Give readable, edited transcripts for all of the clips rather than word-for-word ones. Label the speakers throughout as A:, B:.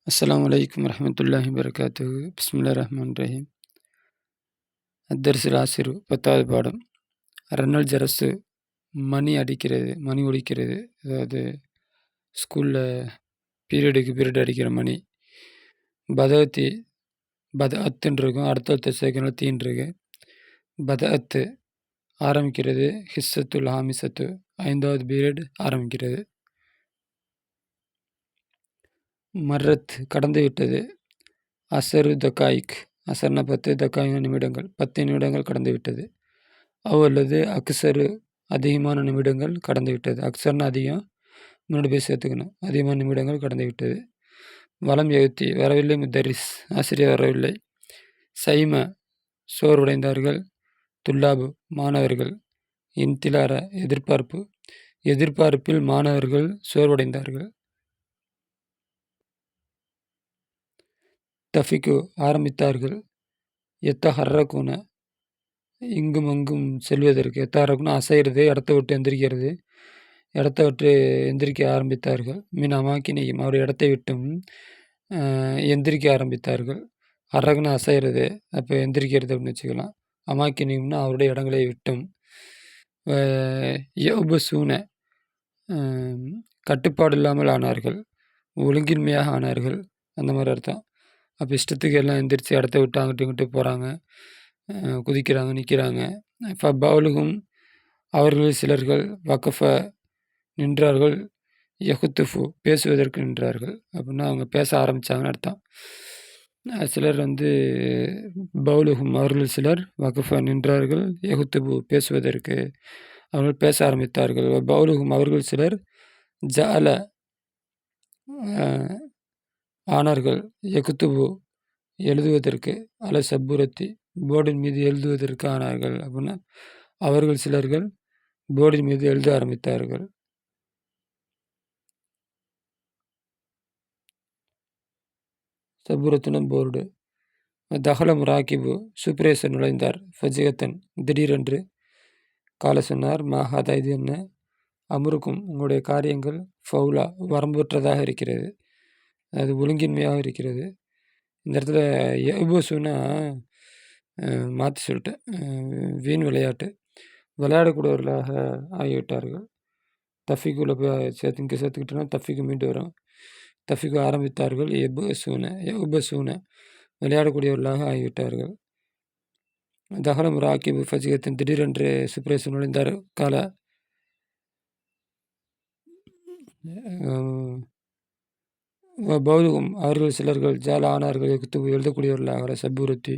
A: السلام عليكم ورحمة الله وبركاته. بسم الله الرحمن الرحيم. الدرس العاشر 10வது பாடம். ரெனல் ஜரசு மணி அடிக்கிறது, மணி ஒலிக்கிறது. அதாவது ஸ்கூலில் பீரியட் அடிக்கிற மணி. பதவத்தி பதஅத்துன்னு இருக்கும், அடுத்த சேர்க்கணும் தீன் இருக்கு. பதஅத்து ஆரம்பிக்கிறது. ஹிஸ்ஸத்துல் ஹாமிசத்து 5வது பீரியட் ஆரம்பிக்கிறது. மர்ரத் கடந்து விட்டது. அசரு தக்காயிக் அசர்னா 10, தக்காயின நிமிடங்கள், 10 நிமிடங்கள் கடந்து விட்டது. அல்லது அக்சரு அதிகமான நிமிடங்கள் கடந்து விட்டது. அக்சர்னா அதிகம், முன்னாடி போய் சேர்த்துக்கணும். அதிகமான நிமிடங்கள் கடந்து விட்டது. வலம் எழுத்தி வரவில்லை. முத்தரிஸ் ஆசிரியர் வரவில்லை. சைம சோர்வடைந்தார்கள். துல்லாபு மாணவர்கள். இன்திலார எதிர்பார்ப்பு, எதிர்பார்ப்பில் மாணவர்கள் சோர்வடைந்தார்கள். தஃபிகு ஆரம்பித்தார்கள். எத்தஹர்ரகுன இங்கும் அங்கும் செல்வதற்கு. எத்தஹர்ரகுன அசைகிறது, இடத்த விட்டு எந்திரிக்கிறது. இடத்த விட்டு எந்திரிக்க ஆரம்பித்தார்கள். மின் அமாக்கினையும் அவர் இடத்தை விட்டும் எந்திரிக்க ஆரம்பித்தார்கள். ஹர்ரகுன அசைகிறது, அப்போ எந்திரிக்கிறது அப்படின்னு வச்சுக்கலாம். அமாக்கினியும்னா அவருடைய இடங்களை விட்டும். யௌபசூன கட்டுப்பாடு இல்லாமல் ஆனார்கள். ஒழுங்கின்மையாக ஆனார்கள், அந்த மாதிரி அர்த்தம். அப்போ இஷ்டத்துக்கு எல்லாம் எந்திரிச்சு இடத்த விட்டு அங்கிட்டு இங்கிட்டு போகிறாங்க, குதிக்கிறாங்க, நிற்கிறாங்க. பவுலுகும் அவர்களில் சிலர்கள் வக்கஃப நின்றார்கள். யஹுத்துஃபு பேசுவதற்கு நின்றார்கள். அப்படின்னா அவங்க பேச ஆரம்பித்தாங்கன்னு அர்த்தம். சிலர் பவுலுகும் அவர்களில் சிலர் வக்கஃப நின்றார்கள். யஹுத்துபு பேசுவதற்கு அவர்கள் பேச ஆரம்பித்தார்கள். பவுலுகும் அவர்கள் சிலர் ஜஅல ஆனார்கள். யகுத்துபு எழுதுவதற்கு, அல சப்புரத்தி போர்டின் மீது எழுதுவதற்கு ஆனார்கள். அப்படின்னா அவர்கள் சிலர்கள் போர்டின் மீது எழுத ஆரம்பித்தார்கள். சப்புரத்தினம் போர்டு. தஹல முராக்கிபு சூப்பரேசர் நுழைந்தார். ஃபஜிகத்தன் திடீரென்று. கால சொன்னார். மாஹாதா இது என்ன? அமருக்கும் உங்களுடைய காரியங்கள் ஃபவுலா வரம்பற்றதாக இருக்கிறது, அது ஒழுங்கின்மையாக இருக்கிறது. இந்த இடத்துல யபுசுனா மாற்றி சொல்லிட்டேன், வீண் விளையாட்டு, விளையாடக்கூடியவர்களாக ஆகிவிட்டார்கள். தஃபிக்குள்ளே போய் இங்கே சேர்த்துக்கிட்டோன்னா தஃபிக்கு மீண்டு வரும். தஃபிக்கு ஆரம்பித்தார்கள். யபுசூன விளையாடக்கூடியவர்களாக ஆகிவிட்டார்கள். தஹல முராக்கிபு ஃபஜிகத்தின் திடீரென்று சுப்ரேசன் நுழைந்தார். கால பௌதுகும் அவர்கள் சிலர்கள் ஜால ஆனார்கள். யகுத்துபு எழுதக்கூடியவர்களாக. சப்புரத்தி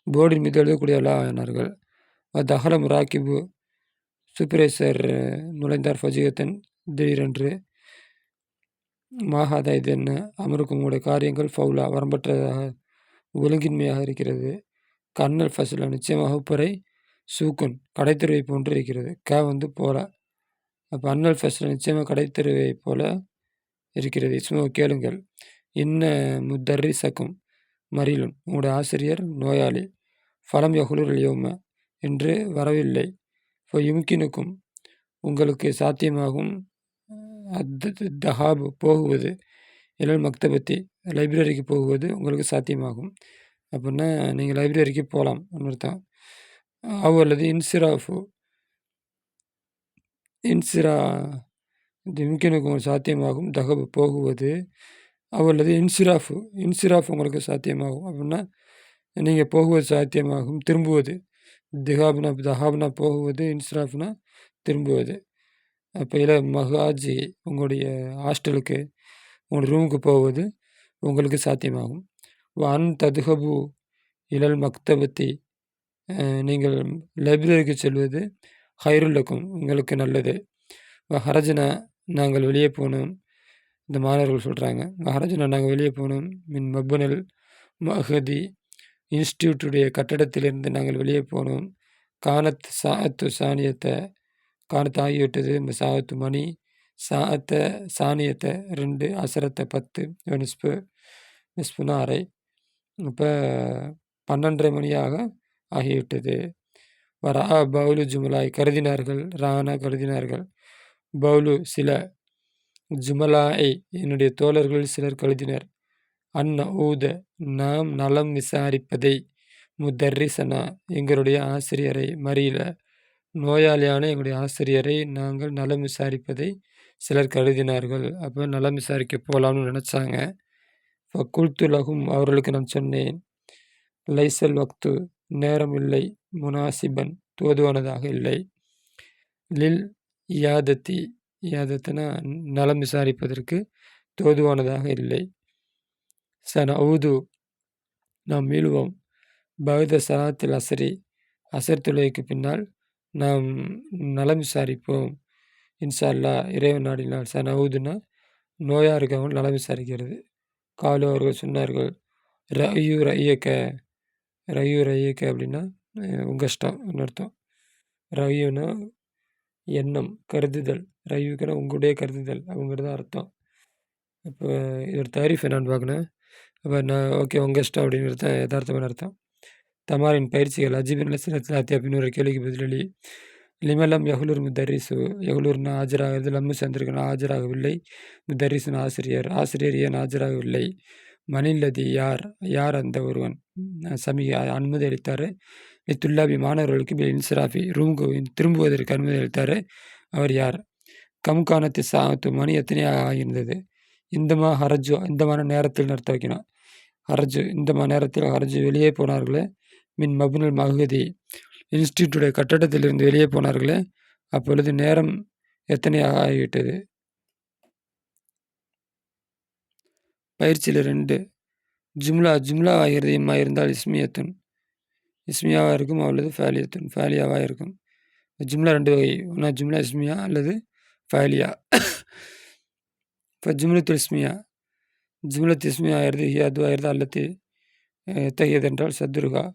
A: போர்டின் மீது எழுதக்கூடியவர்களாக ஆனார்கள். தஹல முராக்கிபு சூப்பரேசர் நுழைந்தார். ஃபஜிகத்தன் திடீரென்று. மாஹாதா இது என்ன? அமருக்கும் உங்களுடைய காரியங்கள் ஃபவுலா வரம்பற்றதாக ஒழுங்கின்மையாக இருக்கிறது. கண்ணல் ஃபசிலா நிச்சயமாக வகுப்பறை. சூக்குன் கடைத்தெருவை போன்று இருக்கிறது. போல. அப்போ அன்னல் ஃபசிலா நிச்சயமாக கடைத்தெருவை போல இருக்கிறது. இஸ்மோ கேளுங்கள். இன்ன முத்தர்ரிசக்கும் மறியலும் உங்களுடைய ஆசிரியர் நோயாளி. ஃபலம் யகுலுர் யோம என்று வரவில்லை. இப்போ யும்கினுக்கும் உங்களுக்கு சாத்தியமாகும். தஹாபு போகுவது. இலல் மக்தபத்தி லைப்ரரிக்கு போகுவது உங்களுக்கு சாத்தியமாகும். அப்படின்னா நீங்கள் லைப்ரரிக்கு போகலாம் அர்த்தம். அல்லது இன்சிராஃபு யும்கினுக்கு உங்களுக்கு சாத்தியமாகும். தஹபு போகுவது. அல்லது இன்சிராஃப் உங்களுக்கு சாத்தியமாகும். அப்படின்னா நீங்கள் போகுவது சாத்தியமாகும். திரும்புவது. தஹாப்னா போகுவது, இன்சிராஃப்னா திரும்புவது. அப்போ மகாஜி உங்களுடைய ஹாஸ்டலுக்கு, உங்களுடைய ரூமுக்கு போவது உங்களுக்கு சாத்தியமாகும். அன் ததுஹபு இலல் மக்தபத்தி நீங்கள் லைப்ரரிக்கு செல்வது ஹைருல்லக்கும் உங்களுக்கு நல்லது. ஹரஜனா நாங்கள் வெளியே போனோம். இந்த மாணவர்கள் சொல்கிறாங்க. ஹரஜனா நாங்கள் வெளியே போனோம். மின் மப்பனல் மஹதி இன்ஸ்டியூட்டுடைய கட்டடத்திலிருந்து நாங்கள் வெளியே போனோம். கானத் சாத்து சானியத்தை கானத்து ஆகிவிட்டது. இந்த சாத்து மணி. சாத்த சானியத்தை 2, அசரத்தை 10, நிஸ்புனா அரை. இப்போ 12:30 மணியாக ஆகிவிட்டது. வரா பவுலு ஜுமலாய் கருதினார்கள். ரானா கருதினார்கள். பவுலு சில. ஜுமலாய் என்னுடைய தோழர்கள் சிலர் கருதினர். அந்நஊத நாம் நலம் விசாரிப்பதை, முதர்ரிசனா எங்களுடைய ஆசிரியரை, மறியல நோயாளியான எங்களுடைய ஆசிரியரை நாங்கள் நலம் விசாரிப்பதை சிலர் கருதினார்கள். அப்போ நலம் விசாரிக்க போகலாம்னு நினச்சாங்க. ஃபகுல்து லஹும் அவர்களுக்கு நான் சொன்னேன், லைசல் வக்து நேரம் இல்லை, முனாசிபன் தோதுவானதாக இல்லை, லில் இயாதத்தி இயாதத்துனா நலம் விசாரிப்பதற்கு தோதுவானதாக இல்லை. சனஊது நாம் மீளுவோம், பௌத சலாத்தில் அசரி அசர் தொழுகைக்கு பின்னால் நாம் நலம் விசாரிப்போம். இன்ஷா அல்லா இறைவன் நாடினால். சனஊதுனா நோயாக இருக்கவங்க நலம் விசாரிக்கிறது. காலு அவர்கள் சொன்னார்கள், ரயு ரய்யக்க ரயு ரய்யக்க அப்படின்னா உங்கள் இஷ்டம்னு அர்த்தம். ரயுனா எண்ணம், கருதுதல். ரயுக்குன்னா உங்களுடைய கருதுதல் அப்படிங்கிறது அர்த்தம். இப்போ இதோட தாரீஃப் என்னான்னு பார்க்கணும். அப்போ நான் ஓகே உங்கள் இஷ்டம் அப்படிங்கிறது தான் யதார்த்தமான அர்த்தம். தமாரின் பயிற்சிகள் அஜிபின் லசிலத்திலாத்தி அப்படின்னு ஒரு கேள்விக்கு பதிலளி. லிமலம் யகுலூர் முத்தரிசு யகுலூர்னா ஆஜராகிறது, லம்மு சந்திருக்கனா ஆஜராகவில்லை, முத்தரிசுன் ஆசிரியர், ஆசிரியர் ஏன் ஆஜராகவில்லை, மணில்லதி யார், யார் அந்த ஒருவன் சமி அனுமதி அளித்தார், துல்லாபி மாணவர்களுக்கு பில் இன்சிராஃபி ரூமுக்கு திரும்புவதற்கு அனுமதி அளித்தார், அவர் யார், கம்கானத்து சாத்து மணி எத்தனை ஆகியிருந்தது, இந்தமா ஹரஜு இந்தமான நேரத்தில் நிறுத்த வைக்கணும், ஹரஜு இந்தமா நேரத்தில் ஹரஜு வெளியே போனார்களே, மின் மபுனல் மகுதி இன்ஸ்டியூட்டுடைய கட்டடத்திலிருந்து வெளியே போனார்களே, அப்பொழுது நேரம் எத்தனை ஆகிவிட்டது. பயிற்சியில் 2 ஜும்லா ஆகிறது. இம்மா இருந்தால் இஸ்மியத்துன் இஸ்மியாவாக இருக்கும், அல்லது ஃபேலியத்துன் ஃபேலியாவாக இருக்கும். ஜும்லா 2 வகை, ஒன்றா ஜும்லா இஸ்மியா அல்லது ஃபேலியா. இப்போ ஜும்லத்துல் இஸ்மியா, ஜும்லத்து இஸ்மியா ஆகிறது, அதுவாகிறது அல்லது எத்தகையது என்றால் சத்துருகா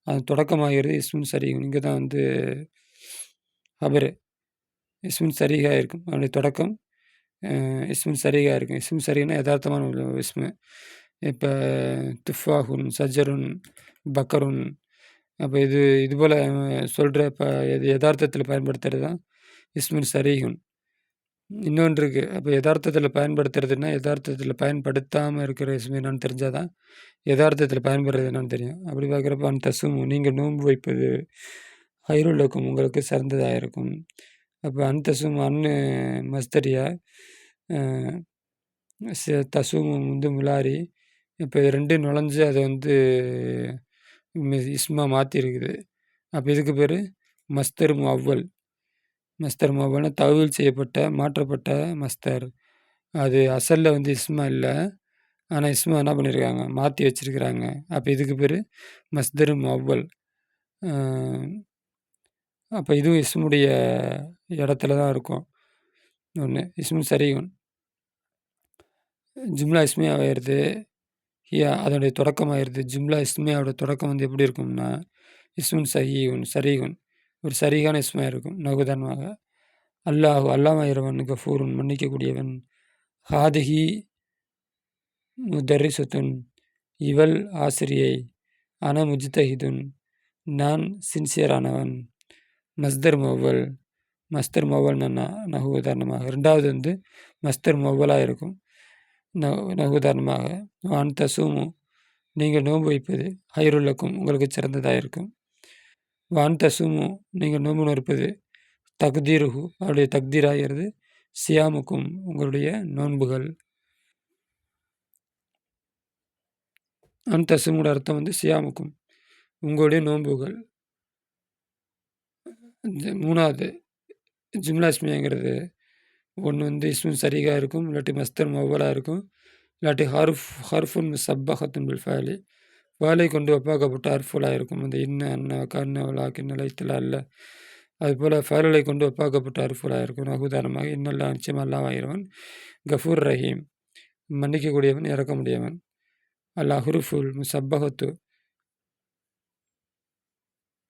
A: அது தொடக்கமாகிறது, இஸ்மின் சரிகும். இங்கே தான் ஹபரு இஸ்மின் சரிகா இருக்கும், அதனுடைய தொடக்கம் இஸ்மின் சரிகா இருக்கும். இஸ்மின் சரிகனா யதார்த்தமான இஸ்மு. இப்போ துஃபாஹுன், சஜருன், பக்கருன். அப்போ இது போல் சொல்கிற இது யதார்த்தத்தில் பயன்படுத்துகிறது தான் இஸ்மின் சரிகுன். இன்னொன்று இருக்குது. அப்போ யதார்த்தத்தில் பயன்படுத்துறதுன்னா யதார்த்தத்தில் பயன்படுத்தாமல் இருக்கிற இஸ்மு என்னன்னு தெரிஞ்சால் தான் யதார்த்தத்தில் பயன்படுறது என்னன்னு தெரியும். அப்படி பார்க்குறப்ப அந்த தசுமு நீங்கள் நோன்பு வைப்பது, ஹைருல்லக்கும் உங்களுக்கு சிறந்ததாக இருக்கும். அப்போ தசுமு மஸ்தரியா, தசுமு முலாரி. இப்போ இது 2 நுழைஞ்சு அதை இஸ்மா மாற்றிருக்குது. அப்போ இதுக்கு பேர் மஸ்தர் முஅவ்வல். மஸ்தர் முஅவ்வல்னா தஅவீல் செய்யப்பட்ட மாற்றப்பட்ட மஸ்தர். அது அசலில் இஸ்மா இல்லை, ஆனால் இஸ்மா என்ன பண்ணியிருக்காங்க, மாற்றி வச்சுருக்கிறாங்க. அப்போ இதுக்கு பேர் மஸ்தர் முஅவ்வல். அப்போ இதுவும் இஸ்முடைய இடத்துல தான் இருக்கும். ஒன்று இஸ்மு சரிகுன், ஜும்லா இஸ்மியாவாயிருது, அதனுடைய தொடக்கமாயிருது. ஜும்லா இஸ்மியாவோட தொடக்கம் எப்படி இருக்கும்னா இஸ்முன் சரிகுன் ஒரு சரிகான இஸ்மாக இருக்கும். நகுதன்மாக அல்லாஹ் இறைவன் கஃபூருன் மன்னிக்கக்கூடியவன், ஹாதிஹி முதர்ரிசத்துன் இவள் ஆசிரியை, அன முஜ்தஹிதுன் நான் சின்சியரானவன். மஸ்தர் முஅவ்வல், மஸ்தர் முஅவ்வல்னா நகு உதாரணமாக. 2வது மஸ்தர் முஅவ்வலாக இருக்கும். உதாரணமாக வான் தசூமு நீங்கள் நோன்பு வைப்பது, ஹைருல்லக்கும் உங்களுக்கு சிறந்ததாக இருக்கும். வான் தசூமு நீங்கள் நோன்பு நோற்பது, தக்தீருஹு அவருடைய தக்தீராகிறது, சியாமுக்கும் உங்களுடைய நோன்புகள். தசுமோட அர்த்தம் சியாமுக்கும் உங்களுடைய நோன்புகள். 3வது ஜும்லா இஸ்மியாங்கிறது ஒன்று இஸ்மின் சரிகா இருக்கும், இல்லாட்டி மஸ்தர் முஅவ்வலாக இருக்கும், இல்லாட்டி ஹர்ஃபுன் முஸப்பஹத்துன் பில் ஃபஅலி ஃபஅலை கொண்டு ஒப்பாக்கப்பட்ட ஹர்ஃபுலாக இருக்கும். இன்ன அன்ன கண்ண வலாக்கின் நிலைத்தில் அல்ல, அதுபோல் ஃபஅலை கொண்டு ஒப்பாக்கப்பட்ட ஹர்ஃபுலாக இருக்கும். உதாரணமாக இன்னல்லா நிச்சயம் அல்லாஹ்வாகிறவன், கஃபூர் ரஹீம் மன்னிக்கக்கூடியவன், இறக்க முடியவன். அல் அஹ்ருஃபுல் முஸப்பஹத்து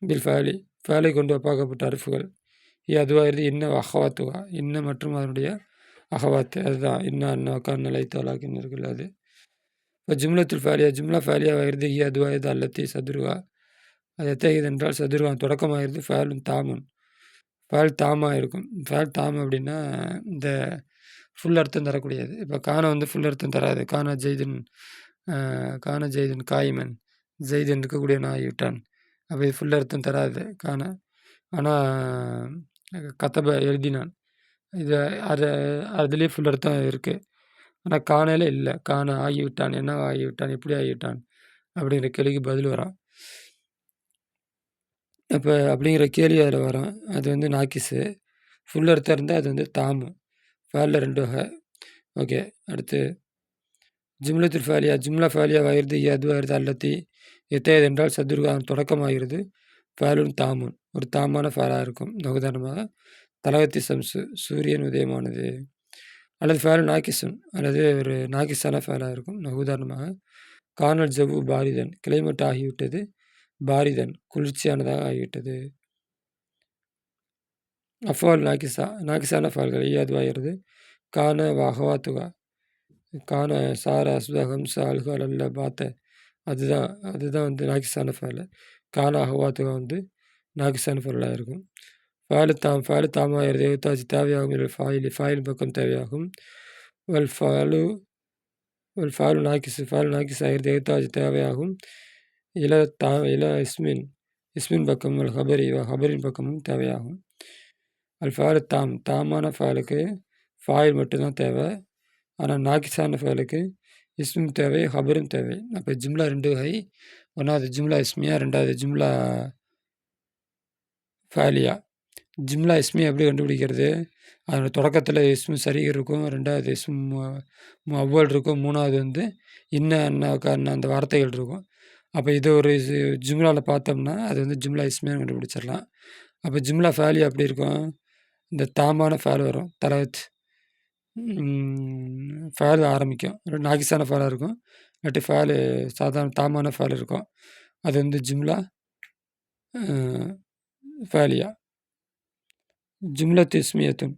A: பில் ஃபஅலி ஃபஅலை கொண்டு ஒப்பாக்கப்பட்ட ஹர்ஃபுகள். அதுவாகிறது இன்ன அஹவாத்துவா, இன்ன மற்றும் அதனுடைய அஹவாத்து, அதுதான் இன்ன அன்ன கண்ண நிலைத்தலாக்கின்னு இருக்குல்ல அது. இப்போ ஜும்லத்துல் ஃபேலியா, ஜும்லா ஃபேலியாவாகிறது, அதுவாகிறது அல்லத்தி சதுருவா, அது எத்தகையது என்றால் சதுருவா தொடக்கமாகிறது, ஃபேலும் தாமுன் ஃபேல் தாமாக இருக்கும். ஃபேல் தாம் அப்படின்னா இந்த ஃபுல் அர்த்தம் தரக்கூடியது. இப்போ காண ஃபுல் அர்த்தம் தராது. காணா ஜெய்துன் கான ஜெய்தன் காயிமன், ஜெய்தன் இருக்கக்கூடியவன் ஆகிவிட்டான். அப்போ இது ஃபுல் அர்த்தம் தராது கான. ஆனால் கதப எழுதினான். இது அது அதுலேயே ஃபுல் அர்த்தம் இருக்குது. ஆனால் காணையில் இல்லை. காண ஆகிவிட்டான், என்ன ஆகிவிட்டான், எப்படி ஆகிவிட்டான் அப்படிங்கிற கேள்விக்கு பதில் வரும். அப்போ அப்படிங்கிற கேள்வி அதில் வரும். அது வந்து நாக்கிஸு. ஃபுல் அர்த்தம் இருந்தால் அது வந்து தாமு. ஃபேலில் 2 வகை. ஓகே. அடுத்து ஜும்லத்துல் ஃபாலியா. ஜும்லா ஃபாலியாவாகிறது அதுவாகிறது அல்லத்தி எத்தையது என்றால் சதுர்கான் தொடக்கமாகிறது. ஃபேலுன் தாமுன் ஒரு தாமான ஃபேலாக இருக்கும். உதாரணமாக தலகத்தி சம்சு சூரியன் உதயமானது. அல்லது ஃபேலு நாக்கிசுன் அல்லது ஒரு நாக்கிஸான ஃபேலாக இருக்கும். உதாரணமாக கானல் ஜவ்வு பாரிதன் கிளைமேட் ஆகிவிட்டது. பாரிதன் குளிர்ச்சியானதாக ஆகிவிட்டது. அஃபால் நாக்கிஸா நாக்கிஸான ஃபால்கள் அதுவாகிறது. கான வஹவாத்துகா கான சார அஸ்ப ஹம்ச அல்கால் அல்ல பாத்த அதுதான் வந்து நாக்கிஸான ஃபேலு. கான அஹவாத்துகா வந்து நாக்கிஸான ஃபேலாக இருக்கும். ஃபேலு தாமாகிறது எழுத்தாச்சு தேவையாகும். இல்லை ஃபாயில் பக்கம் தேவையாகும். வல் ஃபாலு நாக்கிஸ் ஆகிறது எழுத்தாச்சு தேவையாகும். இல இஸ்மின் பக்கம் ஹபரின் பக்கமும் தேவையாகும். ஃபேலு தாமான ஃபேலுக்கு ஃபாயில் மட்டும்தான் தேவை. ஆனால் நாக்கிஸான ஃபேலுக்கு இஸ்மும் தேவை, ஹபரும் தேவை. அப்போ ஜும்லா 2 வகை. ஒன்றாவது ஜும்லா இஸ்மியா, 2வது ஜும்லா ஃபேலியா. ஜும்லா இஸ்மியா எப்படி கண்டுபிடிக்கிறது? அதோட தொடக்கத்தில் இஸ்மு சரீர் இருக்கும், 2வது இஸ்மு அவ்வல் இருக்கும், 3வது வந்து அண்ணா அந்த வார்த்தைகள் இருக்கும். அப்போ இது ஒரு ஜும்லாவில் பார்த்தோம்னா அது வந்து ஜும்லா இஸ்மியான்னு கண்டுபிடிச்சிடலாம். அப்போ ஜும்லா ஃபேலியா எப்படி இருக்கும்? இந்த தாமான ஃபேல் வரும். தலவத் ஃபேல் ஆரம்பிக்கும். நாக்கிஸான ஃபேலாக இருக்கும். இல்லாட்டி ஃபேலு சாதாரண தாமான ஃபேல் இருக்கும். அது வந்து ஜும்லா ஃபேலியா. ஜும்லத்து இஸ்மியத்துன்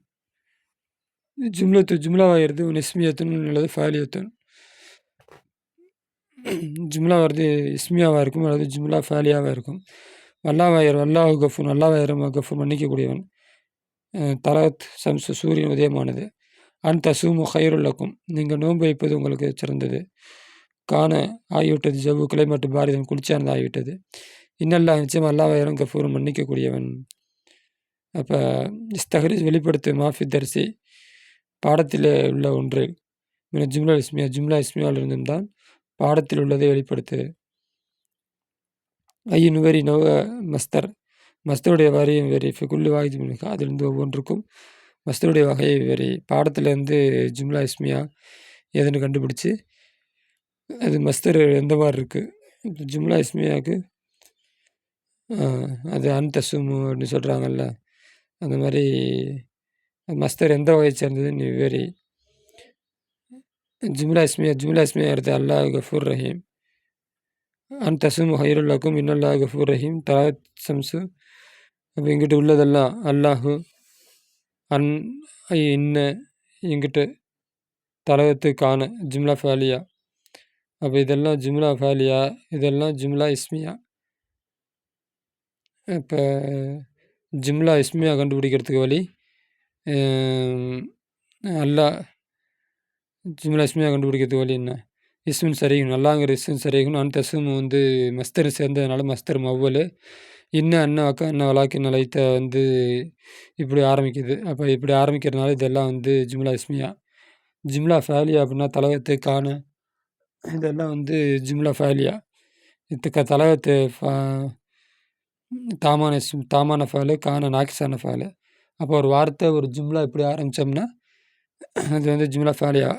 A: ஜும்லாவாகிறது இஸ்மியத்துன் அல்லது ஃபேலியத்துன். ஜும்லா வருது இஸ்மியாவாக இருக்கும் அல்லது ஜும்லா ஃபேலியாவாக இருக்கும். வல்லாஹு கஃபூர் அல்லாஹ் கஃபூர் மன்னிக்கக்கூடியவன். தலத் சம்சு சூரியன் உதயமானது. தசூமு ஹைருல்லக்கும் நீங்கள் நோன்பு வைப்பது உங்களுக்கு சிறந்தது. கான ஆகிவிட்டது ஜவ்வு கிளைமேட்டு பாரதம் குளிர்ச்சியானது ஆகிவிட்டது. இன்னல்லா நிச்சயம் அல்லாஹ் கஃபூர் மன்னிக்கக்கூடியவன். அப்போ இஸ்தஹரிஸ் வெளிப்படுத்து மாஃபி தரிசி பாடத்தில் உள்ள ஒன்று. ஜும்லா இஸ்மியாவில் இருந்தும் தான் பாடத்தில் உள்ளதை வெளிப்படுத்து. நுவரி நவ மஸ்தருடைய வரியும் வெறி ஃபிகுல்லு வாய்து அதிலிருந்து ஒவ்வொன்றுக்கும் மஸ்தருடைய வகையை வெறி. பாடத்துலேருந்து ஜும்லா இஸ்மியா எதுன்னு கண்டுபிடிச்சி அது மஸ்தர் எந்த மாதிரி இருக்குது. இப்போ ஜும்லா இஸ்மியாவுக்கு அது தசுமு அப்படின்னு சொல்கிறாங்கல்ல, அந்த மாதிரி மஸ்தர் எந்த வகையை சேர்ந்தது நீ வெறி. ஜும்லா இஸ்மியா எடுத்து அல்லாஹ் கஃபூர் ரஹீம். தசுமு ஹைருல்லாக்கும் இன்னல்லாஹ் கஃபூர் ரஹீம். தலாத் சம்சு. அப்போ இங்கிட்ட உள்ளதெல்லாம் அல்லாஹு இங்கிட்டு தலகத்து கான ஜும்லா ஃபேலியா. அப்போ இதெல்லாம் ஜும்லா ஃபேலியா, இதெல்லாம் ஜும்லா இஸ்மியா. இப்போ ஜும்லா இஸ்மியா கண்டுபிடிக்கிறதுக்கு வழி ஜும்லா இஸ்மியா கண்டுபிடிக்கிறதுக்கு வழி என்ன? இஸ்மின் சரிகணும் அல்லாங்கிற இஸ்மின் சரிகணும். தசும் வந்து மஸ்தர் சேர்ந்ததுனால மஸ்தர் அவ்வல் அண்ணா வலாக்கின் அழைத்த வந்து இப்படி ஆரம்பிக்குது. அப்போ இப்படி ஆரம்பிக்கிறதுனால இதெல்லாம் வந்து ஜும்லா இஸ்மியா. ஜும்லா ஃபேலியா அப்படின்னா தலகத்து கான இதெல்லாம் வந்து ஜும்லா ஃபேலியா. தலகத்து தாமான ஃபேலு கான நாக்கிஸான ஃபேலு. அப்போ ஒரு வார்த்தை ஒரு ஜும்லா இப்படி ஆரம்பித்தோம்னா அது வந்து ஜும்லா ஃபேலியா.